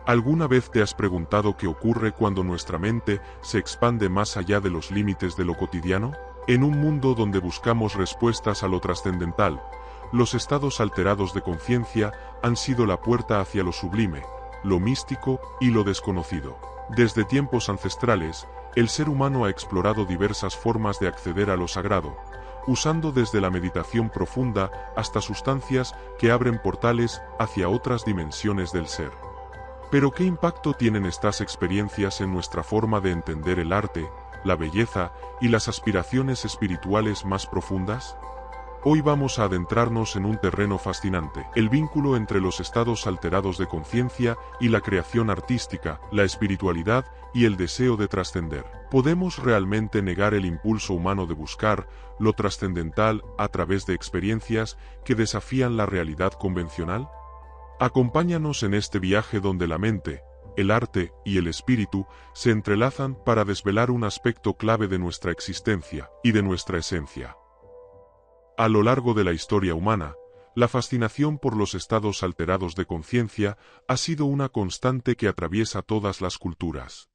¿Alguna vez te has preguntado qué ocurre cuando nuestra mente se expande más allá de los límites de lo cotidiano? En un mundo donde buscamos respuestas a lo trascendental, los estados alterados de conciencia han sido la puerta hacia lo sublime, lo místico y lo desconocido. Desde tiempos ancestrales, el ser humano ha explorado diversas formas de acceder a lo sagrado, usando desde la meditación profunda hasta sustancias que abren portales hacia otras dimensiones del ser. Pero ¿qué impacto tienen estas experiencias en nuestra forma de entender el arte, la belleza y las aspiraciones espirituales más profundas? Hoy vamos a adentrarnos en un terreno fascinante, el vínculo entre los estados alterados de conciencia y la creación artística, la espiritualidad y el deseo de trascender. ¿Podemos realmente negar el impulso humano de buscar lo trascendental a través de experiencias que desafían la realidad convencional? Acompáñanos en este viaje donde la mente, el arte y el espíritu se entrelazan para desvelar un aspecto clave de nuestra existencia y de nuestra esencia. A lo largo de la historia humana, la fascinación por los estados alterados de conciencia ha sido una constante que atraviesa todas las culturas.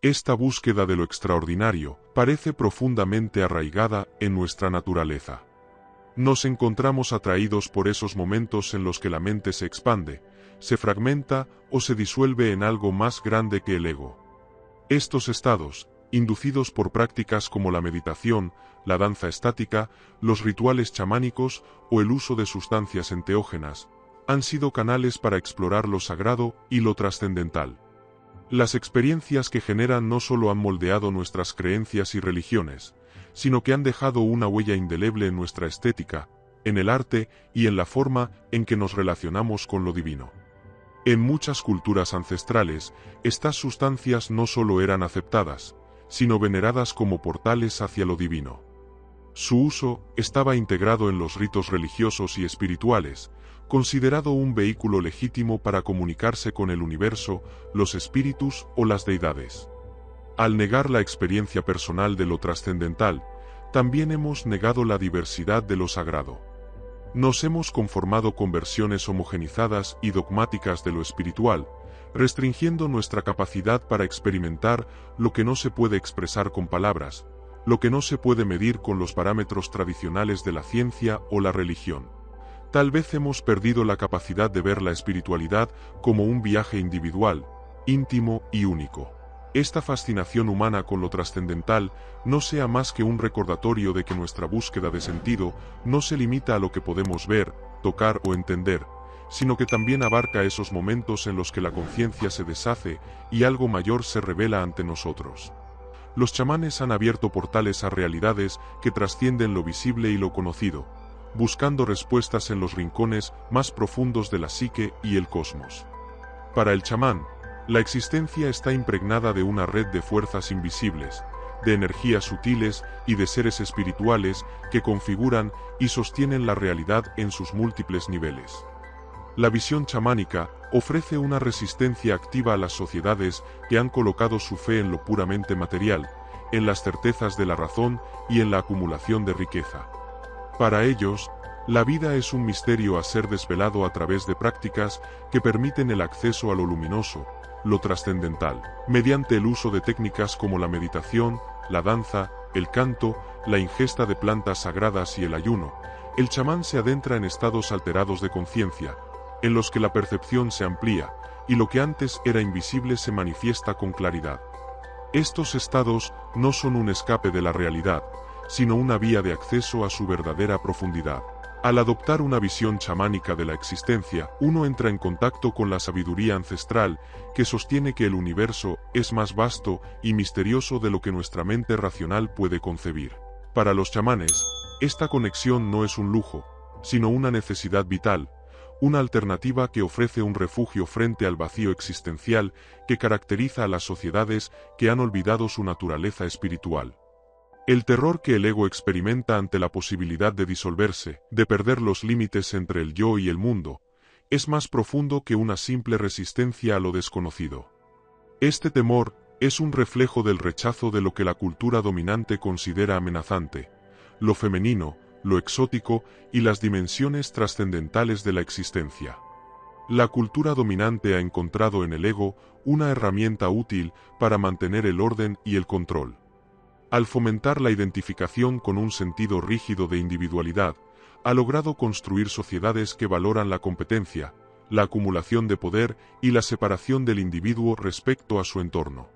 Esta búsqueda de lo extraordinario parece profundamente arraigada en nuestra naturaleza. Nos encontramos atraídos por esos momentos en los que la mente se expande, se fragmenta o se disuelve en algo más grande que el ego. Estos estados, inducidos por prácticas como la meditación, la danza estática, los rituales chamánicos o el uso de sustancias enteógenas, han sido canales para explorar lo sagrado y lo trascendental. Las experiencias que generan no solo han moldeado nuestras creencias y religiones, sino que han dejado una huella indeleble en nuestra estética, en el arte y en la forma en que nos relacionamos con lo divino. En muchas culturas ancestrales, estas sustancias no solo eran aceptadas, sino veneradas como portales hacia lo divino. Su uso estaba integrado en los ritos religiosos y espirituales, considerado un vehículo legítimo para comunicarse con el universo, los espíritus o las deidades. Al negar la experiencia personal de lo trascendental, también hemos negado la diversidad de lo sagrado. Nos hemos conformado con versiones homogenizadas y dogmáticas de lo espiritual, restringiendo nuestra capacidad para experimentar lo que no se puede expresar con palabras, lo que no se puede medir con los parámetros tradicionales de la ciencia o la religión. Tal vez hemos perdido la capacidad de ver la espiritualidad como un viaje individual, íntimo y único. Esta fascinación humana con lo trascendental no sea más que un recordatorio de que nuestra búsqueda de sentido no se limita a lo que podemos ver, tocar o entender, sino que también abarca esos momentos en los que la conciencia se deshace y algo mayor se revela ante nosotros. Los chamanes han abierto portales a realidades que trascienden lo visible y lo conocido, buscando respuestas en los rincones más profundos de la psique y el cosmos. Para el chamán, la existencia está impregnada de una red de fuerzas invisibles, de energías sutiles y de seres espirituales que configuran y sostienen la realidad en sus múltiples niveles. La visión chamánica ofrece una resistencia activa a las sociedades que han colocado su fe en lo puramente material, en las certezas de la razón y en la acumulación de riqueza. Para ellos, la vida es un misterio a ser desvelado a través de prácticas que permiten el acceso a lo luminoso, lo trascendental, mediante el uso de técnicas como la meditación, la danza, el canto, la ingesta de plantas sagradas y el ayuno. El chamán se adentra en estados alterados de conciencia, en los que la percepción se amplía, y lo que antes era invisible se manifiesta con claridad. Estos estados no son un escape de la realidad, sino una vía de acceso a su verdadera profundidad. Al adoptar una visión chamánica de la existencia, uno entra en contacto con la sabiduría ancestral que sostiene que el universo es más vasto y misterioso de lo que nuestra mente racional puede concebir. Para los chamanes, esta conexión no es un lujo, sino una necesidad vital, una alternativa que ofrece un refugio frente al vacío existencial que caracteriza a las sociedades que han olvidado su naturaleza espiritual. El terror que el ego experimenta ante la posibilidad de disolverse, de perder los límites entre el yo y el mundo, es más profundo que una simple resistencia a lo desconocido. Este temor es un reflejo del rechazo de lo que la cultura dominante considera amenazante, lo femenino, lo exótico y las dimensiones trascendentales de la existencia. La cultura dominante ha encontrado en el ego una herramienta útil para mantener el orden y el control. Al fomentar la identificación con un sentido rígido de individualidad, ha logrado construir sociedades que valoran la competencia, la acumulación de poder y la separación del individuo respecto a su entorno.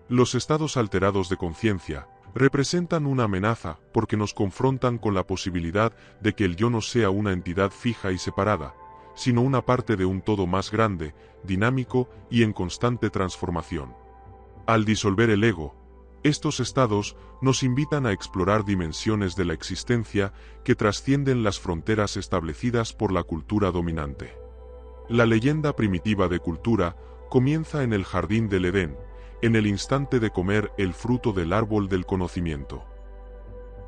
Los estados alterados de conciencia representan una amenaza porque nos confrontan con la posibilidad de que el yo no sea una entidad fija y separada, sino una parte de un todo más grande, dinámico y en constante transformación. Al disolver el ego, estos estados nos invitan a explorar dimensiones de la existencia que trascienden las fronteras establecidas por la cultura dominante. La leyenda primitiva de cultura comienza en el jardín del Edén, en el instante de comer el fruto del árbol del conocimiento.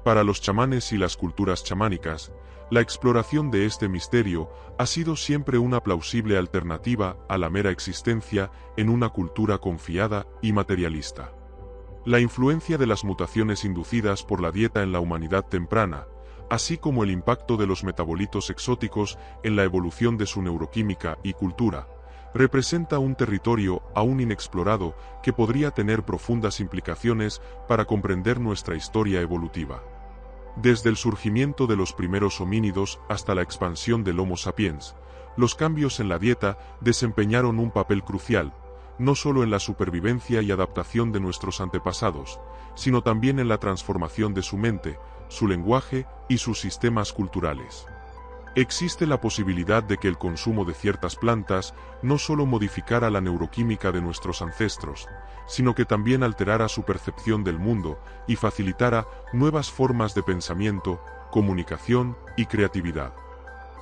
Para los chamanes y las culturas chamánicas, la exploración de este misterio ha sido siempre una plausible alternativa a la mera existencia en una cultura confiada y materialista. La influencia de las mutaciones inducidas por la dieta en la humanidad temprana, así como el impacto de los metabolitos exóticos en la evolución de su neuroquímica y cultura, representa un territorio aún inexplorado que podría tener profundas implicaciones para comprender nuestra historia evolutiva. Desde el surgimiento de los primeros homínidos hasta la expansión del Homo sapiens, los cambios en la dieta desempeñaron un papel crucial, no solo en la supervivencia y adaptación de nuestros antepasados, sino también en la transformación de su mente, su lenguaje y sus sistemas culturales. Existe la posibilidad de que el consumo de ciertas plantas no solo modificara la neuroquímica de nuestros ancestros, sino que también alterara su percepción del mundo y facilitara nuevas formas de pensamiento, comunicación y creatividad.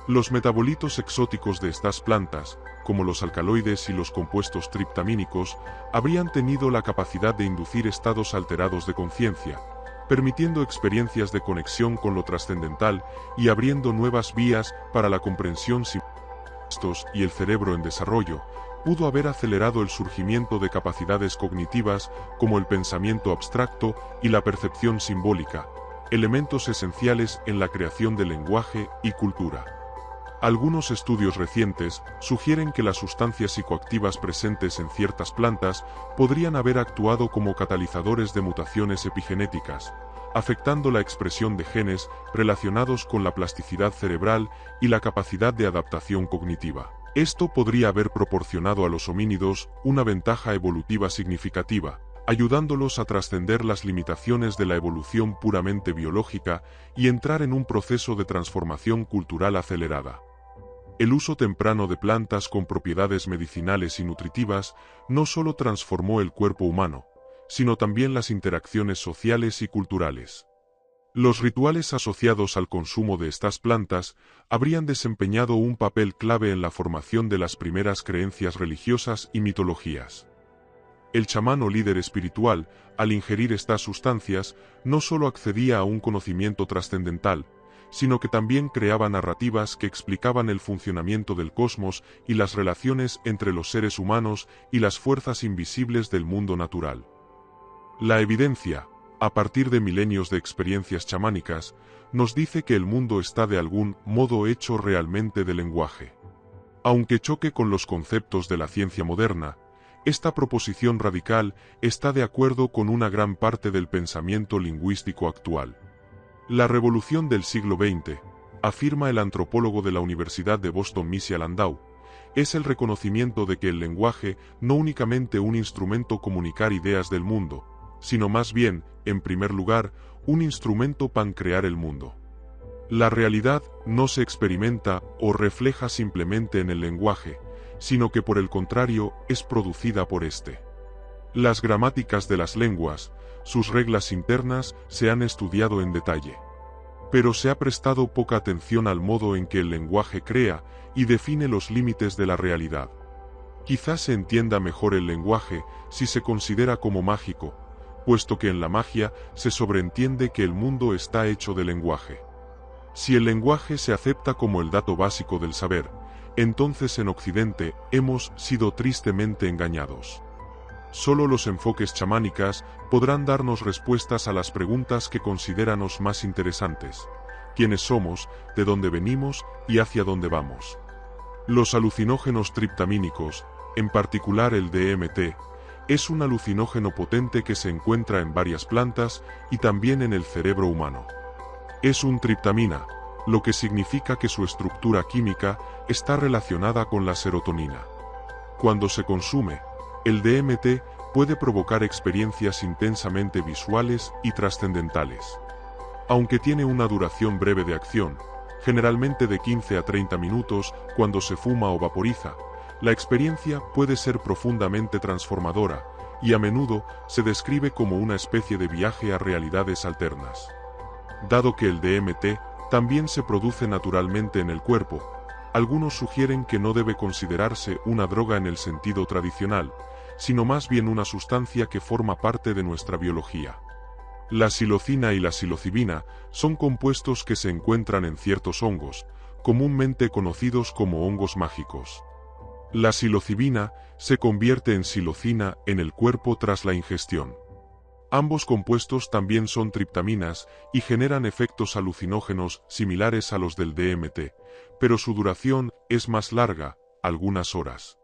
Los metabolitos exóticos de estas plantas, como los alcaloides y los compuestos triptamínicos, habrían tenido la capacidad de inducir estados alterados de conciencia, permitiendo experiencias de conexión con lo trascendental y abriendo nuevas vías para la comprensión y el cerebro en desarrollo, pudo haber acelerado el surgimiento de capacidades cognitivas como el pensamiento abstracto y la percepción simbólica, elementos esenciales en la creación de lenguaje y cultura. Algunos estudios recientes sugieren que las sustancias psicoactivas presentes en ciertas plantas podrían haber actuado como catalizadores de mutaciones epigenéticas, afectando la expresión de genes relacionados con la plasticidad cerebral y la capacidad de adaptación cognitiva. Esto podría haber proporcionado a los homínidos una ventaja evolutiva significativa, ayudándolos a trascender las limitaciones de la evolución puramente biológica y entrar en un proceso de transformación cultural acelerada. El uso temprano de plantas con propiedades medicinales y nutritivas no solo transformó el cuerpo humano, sino también las interacciones sociales y culturales. Los rituales asociados al consumo de estas plantas habrían desempeñado un papel clave en la formación de las primeras creencias religiosas y mitologías. El chamán o líder espiritual, al ingerir estas sustancias, no solo accedía a un conocimiento trascendental, sino que también creaba narrativas que explicaban el funcionamiento del cosmos y las relaciones entre los seres humanos y las fuerzas invisibles del mundo natural. La evidencia, a partir de milenios de experiencias chamánicas, nos dice que el mundo está de algún modo hecho realmente de lenguaje. Aunque choque con los conceptos de la ciencia moderna, esta proposición radical está de acuerdo con una gran parte del pensamiento lingüístico actual. La revolución del siglo XX, afirma el antropólogo de la Universidad de Boston Misha Landau, es el reconocimiento de que el lenguaje no únicamente un instrumento comunicar ideas del mundo, sino más bien, en primer lugar, un instrumento para crear el mundo. La realidad no se experimenta o refleja simplemente en el lenguaje, sino que por el contrario es producida por éste. Las gramáticas de las lenguas, sus reglas internas, se han estudiado en detalle. Pero se ha prestado poca atención al modo en que el lenguaje crea y define los límites de la realidad. Quizás se entienda mejor el lenguaje si se considera como mágico, puesto que en la magia se sobreentiende que el mundo está hecho de lenguaje. Si el lenguaje se acepta como el dato básico del saber, entonces en Occidente hemos sido tristemente engañados. Solo los enfoques chamánicas podrán darnos respuestas a las preguntas que consideramos más interesantes: ¿quiénes somos, de dónde venimos y hacia dónde vamos? Los alucinógenos triptamínicos, en particular el DMT, es un alucinógeno potente que se encuentra en varias plantas y también en el cerebro humano. Es un triptamina, lo que significa que su estructura química está relacionada con la serotonina. Cuando se consume, el DMT puede provocar experiencias intensamente visuales y trascendentales. Aunque tiene una duración breve de acción, generalmente de 15 a 30 minutos cuando se fuma o vaporiza, la experiencia puede ser profundamente transformadora y a menudo se describe como una especie de viaje a realidades alternas. Dado que el DMT también se produce naturalmente en el cuerpo, algunos sugieren que no debe considerarse una droga en el sentido tradicional, sino más bien una sustancia que forma parte de nuestra biología. La psilocina y la psilocibina son compuestos que se encuentran en ciertos hongos, comúnmente conocidos como hongos mágicos. La psilocibina se convierte en psilocina en el cuerpo tras la ingestión. Ambos compuestos también son triptaminas y generan efectos alucinógenos similares a los del DMT, pero su duración es más larga, algunas horas.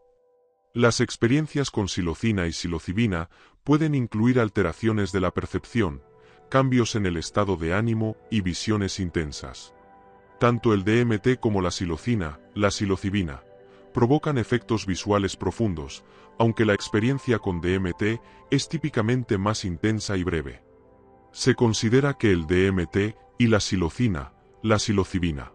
Las experiencias con psilocina y psilocibina pueden incluir alteraciones de la percepción, cambios en el estado de ánimo y visiones intensas. Tanto el DMT como la psilocina, la psilocibina, provocan efectos visuales profundos, aunque la experiencia con DMT es típicamente más intensa y breve. Se considera que el DMT y la psilocina, la psilocibina,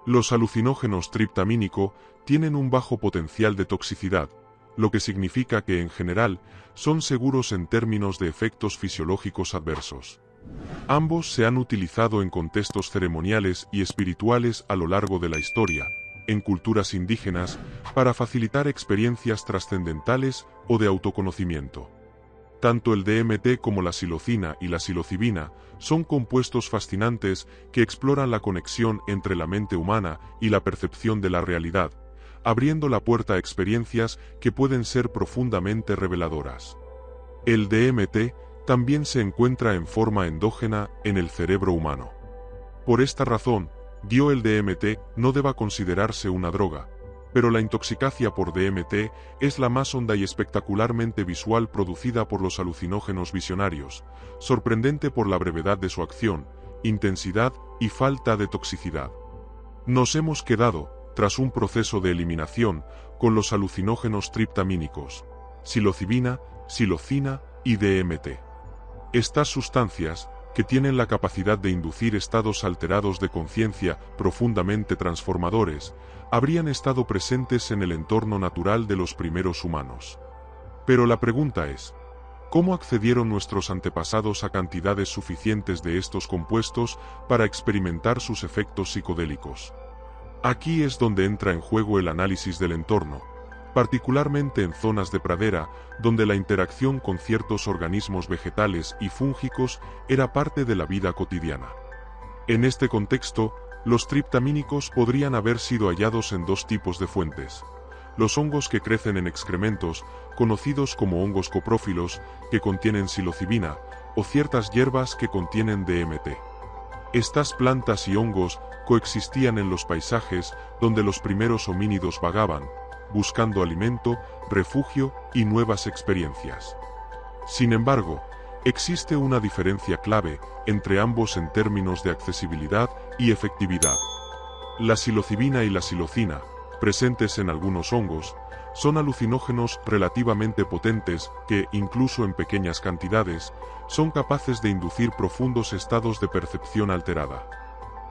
los alucinógenos triptamínico tienen un bajo potencial de toxicidad, lo que significa que en general son seguros en términos de efectos fisiológicos adversos. Ambos se han utilizado en contextos ceremoniales y espirituales a lo largo de la historia, en culturas indígenas, para facilitar experiencias trascendentales o de autoconocimiento. Tanto el DMT como la psilocina y la psilocibina son compuestos fascinantes que exploran la conexión entre la mente humana y la percepción de la realidad, abriendo la puerta a experiencias que pueden ser profundamente reveladoras. El DMT también se encuentra en forma endógena en el cerebro humano. Por esta razón, el DMT no deba considerarse una droga, pero la intoxicacia por DMT es la más honda y espectacularmente visual producida por los alucinógenos visionarios, sorprendente por la brevedad de su acción, intensidad y falta de toxicidad. Nos hemos quedado, tras un proceso de eliminación, con los alucinógenos triptamínicos, psilocibina, psilocina y DMT. Estas sustancias, que tienen la capacidad de inducir estados alterados de conciencia profundamente transformadores, habrían estado presentes en el entorno natural de los primeros humanos. Pero la pregunta es, ¿cómo accedieron nuestros antepasados a cantidades suficientes de estos compuestos para experimentar sus efectos psicodélicos? Aquí es donde entra en juego el análisis del entorno, particularmente en zonas de pradera, donde la interacción con ciertos organismos vegetales y fúngicos era parte de la vida cotidiana. En este contexto, los triptamínicos podrían haber sido hallados en dos tipos de fuentes: los hongos que crecen en excrementos, conocidos como hongos coprófilos, que contienen psilocibina, o ciertas hierbas que contienen DMT. Estas plantas y hongos coexistían en los paisajes donde los primeros homínidos vagaban, buscando alimento, refugio y nuevas experiencias. Sin embargo, existe una diferencia clave entre ambos en términos de accesibilidad y efectividad. La psilocibina y la psilocina, presentes en algunos hongos, son alucinógenos relativamente potentes que, incluso en pequeñas cantidades, son capaces de inducir profundos estados de percepción alterada.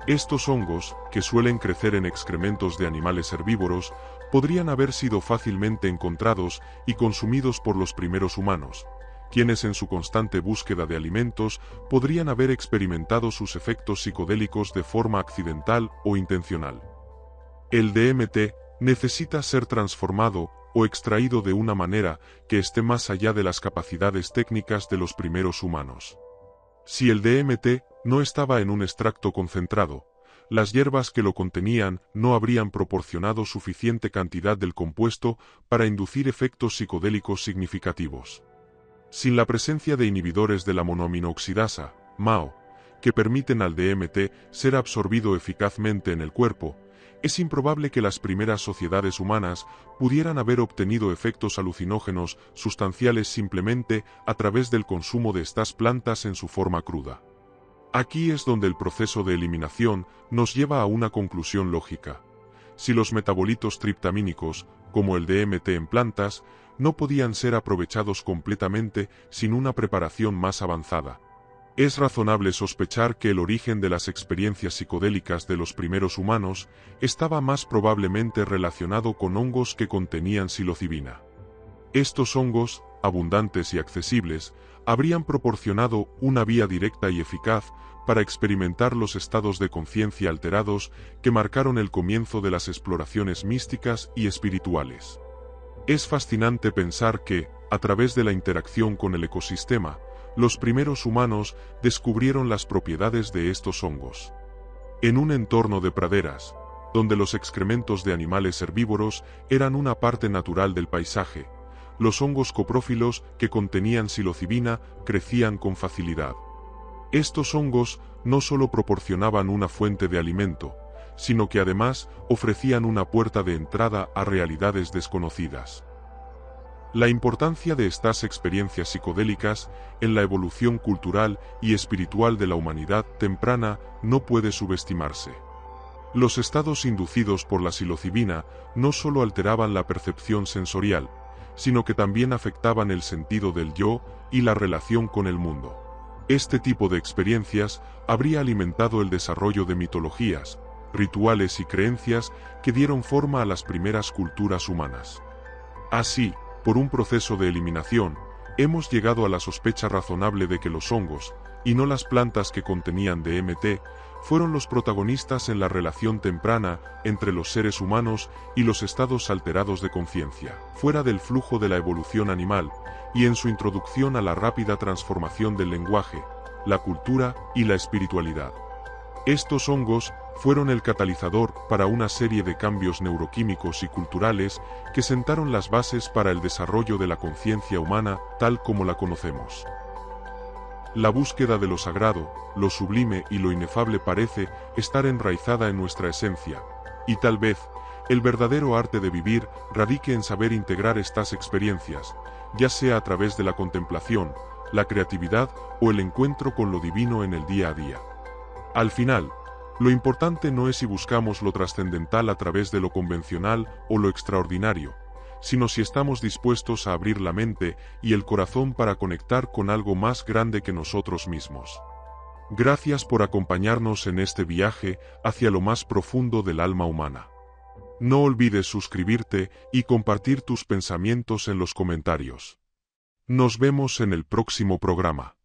Estos hongos, que suelen crecer en excrementos de animales herbívoros, podrían haber sido fácilmente encontrados y consumidos por los primeros humanos, quienes en su constante búsqueda de alimentos podrían haber experimentado sus efectos psicodélicos de forma accidental o intencional. El DMT necesita ser transformado o extraído de una manera que esté más allá de las capacidades técnicas de los primeros humanos. Si el DMT no estaba en un extracto concentrado, las hierbas que lo contenían no habrían proporcionado suficiente cantidad del compuesto para inducir efectos psicodélicos significativos. Sin la presencia de inhibidores de la monoaminooxidasa, MAO, que permiten al DMT ser absorbido eficazmente en el cuerpo, Es improbable que las primeras sociedades humanas pudieran haber obtenido efectos alucinógenos sustanciales simplemente a través del consumo de estas plantas en su forma cruda. Aquí es donde el proceso de eliminación nos lleva a una conclusión lógica. Si los metabolitos triptamínicos, como el DMT en plantas, no podían ser aprovechados completamente sin una preparación más avanzada, es razonable sospechar que el origen de las experiencias psicodélicas de los primeros humanos estaba más probablemente relacionado con hongos que contenían psilocibina. Estos hongos, abundantes y accesibles, habrían proporcionado una vía directa y eficaz para experimentar los estados de conciencia alterados que marcaron el comienzo de las exploraciones místicas y espirituales. Es fascinante pensar que, a través de la interacción con el ecosistema, los primeros humanos descubrieron las propiedades de estos hongos. En un entorno de praderas, donde los excrementos de animales herbívoros eran una parte natural del paisaje, los hongos coprófilos que contenían psilocibina crecían con facilidad. Estos hongos no solo proporcionaban una fuente de alimento, sino que además ofrecían una puerta de entrada a realidades desconocidas. La importancia de estas experiencias psicodélicas en la evolución cultural y espiritual de la humanidad temprana no puede subestimarse. Los estados inducidos por la psilocibina no solo alteraban la percepción sensorial, sino que también afectaban el sentido del yo y la relación con el mundo. Este tipo de experiencias habría alimentado el desarrollo de mitologías, rituales y creencias que dieron forma a las primeras culturas humanas. Así, por un proceso de eliminación, hemos llegado a la sospecha razonable de que los hongos, y no las plantas que contenían DMT, fueron los protagonistas en la relación temprana entre los seres humanos y los estados alterados de conciencia, fuera del flujo de la evolución animal, y en su introducción a la rápida transformación del lenguaje, la cultura y la espiritualidad. Estos hongos fueron el catalizador para una serie de cambios neuroquímicos y culturales que sentaron las bases para el desarrollo de la conciencia humana tal como la conocemos. La búsqueda de lo sagrado, lo sublime y lo inefable parece estar enraizada en nuestra esencia, y tal vez, el verdadero arte de vivir radique en saber integrar estas experiencias, ya sea a través de la contemplación, la creatividad o el encuentro con lo divino en el día a día. Al final, lo importante no es si buscamos lo trascendental a través de lo convencional o lo extraordinario, sino si estamos dispuestos a abrir la mente y el corazón para conectar con algo más grande que nosotros mismos. Gracias por acompañarnos en este viaje hacia lo más profundo del alma humana. No olvides suscribirte y compartir tus pensamientos en los comentarios. Nos vemos en el próximo programa.